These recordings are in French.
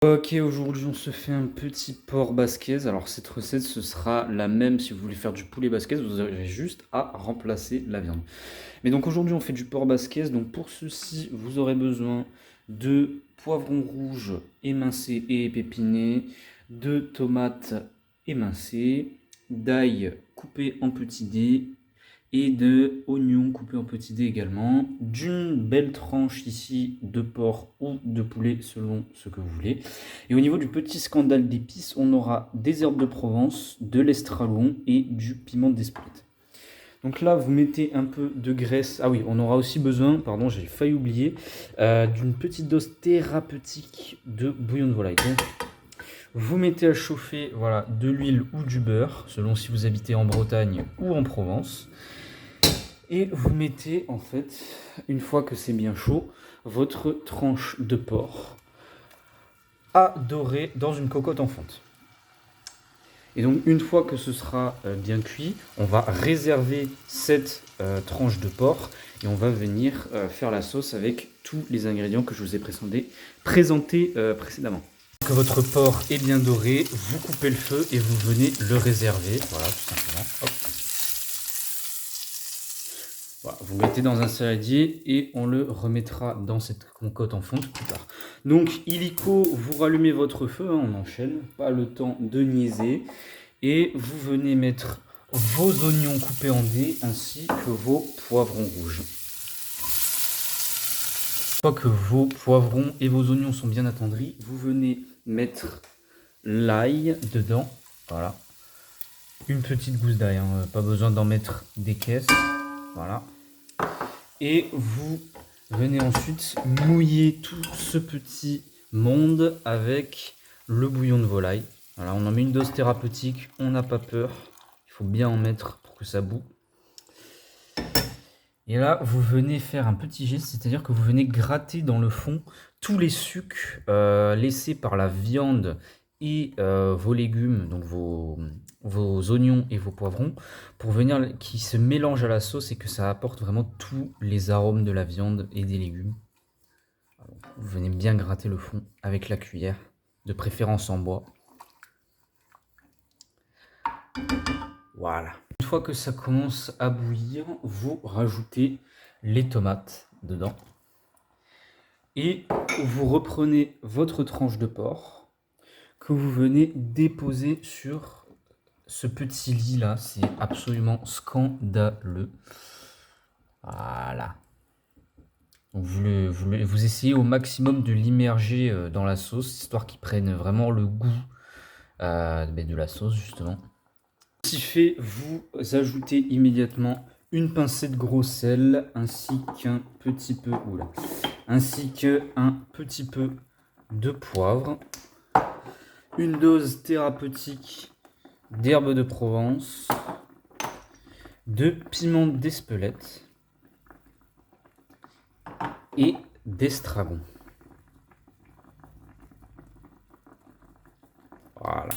Ok, aujourd'hui on se fait un petit porc basquez. Alors cette recette ce sera la même si vous voulez faire du poulet basquez, vous aurez juste à remplacer la viande. Mais donc aujourd'hui on fait du porc basquez, donc pour ceci vous aurez besoin de poivrons rouges émincés et épépinés, de tomates émincées, d'ail coupé en petits dés, et de oignons coupés en petits dés également, d'une belle tranche ici de porc ou de poulet selon ce que vous voulez. Et au niveau du petit scandale d'épices, on aura des herbes de Provence, de l'estragon et du piment d'Espelette. Donc là, vous mettez un peu de graisse. Ah oui, on aura aussi besoin, pardon, j'ai failli oublier, d'une petite dose thérapeutique de bouillon de volaille. Donc, vous mettez à chauffer voilà, de l'huile ou du beurre, selon si vous habitez en Bretagne ou en Provence. Et vous mettez en fait, une fois que c'est bien chaud, votre tranche de porc à dorer dans une cocotte en fonte. Et donc une fois que ce sera bien cuit, on va réserver cette tranche de porc et on va venir faire la sauce avec tous les ingrédients que je vous ai présentés précédemment. Que votre porc est bien doré, vous coupez le feu et vous venez le réserver. Voilà, tout simplement. Hop. Voilà, vous mettez dans un saladier et on le remettra dans cette cocotte en fonte plus tard. Donc illico, vous rallumez votre feu, hein, on enchaîne, pas le temps de niaiser. Et vous venez mettre vos oignons coupés en dés ainsi que vos poivrons rouges. Une fois que vos poivrons et vos oignons sont bien attendris, vous venez mettre l'ail dedans. Voilà. Une petite gousse d'ail, hein, pas besoin d'en mettre des caisses. Voilà. Et vous venez ensuite mouiller tout ce petit monde avec le bouillon de volaille. Voilà, on en met une dose thérapeutique, on n'a pas peur. Il faut bien en mettre pour que ça bout. Et là, vous venez faire un petit geste, c'est-à-dire que vous venez gratter dans le fond tous les sucs laissés par la viande et vos légumes, donc vos oignons et vos poivrons, pour venir qui se mélangent à la sauce et que ça apporte vraiment tous les arômes de la viande et des légumes. Alors, vous venez bien gratter le fond avec la cuillère, de préférence en bois. Voilà. Une fois que ça commence à bouillir, vous rajoutez les tomates dedans. Et vous reprenez votre tranche de porc que vous venez déposer sur ce petit lit là. C'est absolument scandaleux. Voilà. Donc vous essayez au maximum de l'immerger dans la sauce, histoire qu'il prenne vraiment le goût de la sauce justement. Ainsi fait, vous ajoutez immédiatement une pincée de gros sel ainsi qu'un petit peu de poivre, une dose thérapeutique d'herbes de Provence, de piment d'Espelette et d'estragon. Voilà.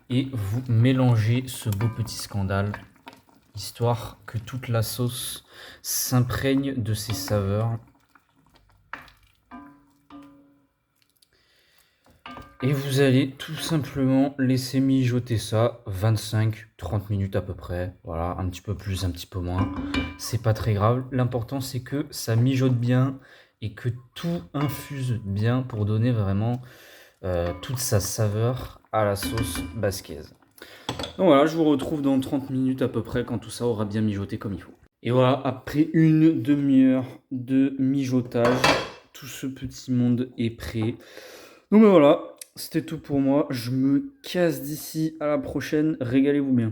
Et vous mélangez ce beau petit scandale, histoire que toute la sauce s'imprègne de ses saveurs. Et vous allez tout simplement laisser mijoter ça 25-30 minutes à peu près. Voilà, un petit peu plus, un petit peu moins. C'est pas très grave. L'important c'est que ça mijote bien et que tout infuse bien pour donner vraiment toute sa saveur à la sauce basquez. Donc voilà, je vous retrouve dans 30 minutes à peu près quand tout ça aura bien mijoté comme il faut. Et voilà, après une demi-heure de mijotage, tout ce petit monde est prêt. Donc ben voilà, c'était tout pour moi. Je me casse d'ici, à la prochaine. Régalez-vous bien.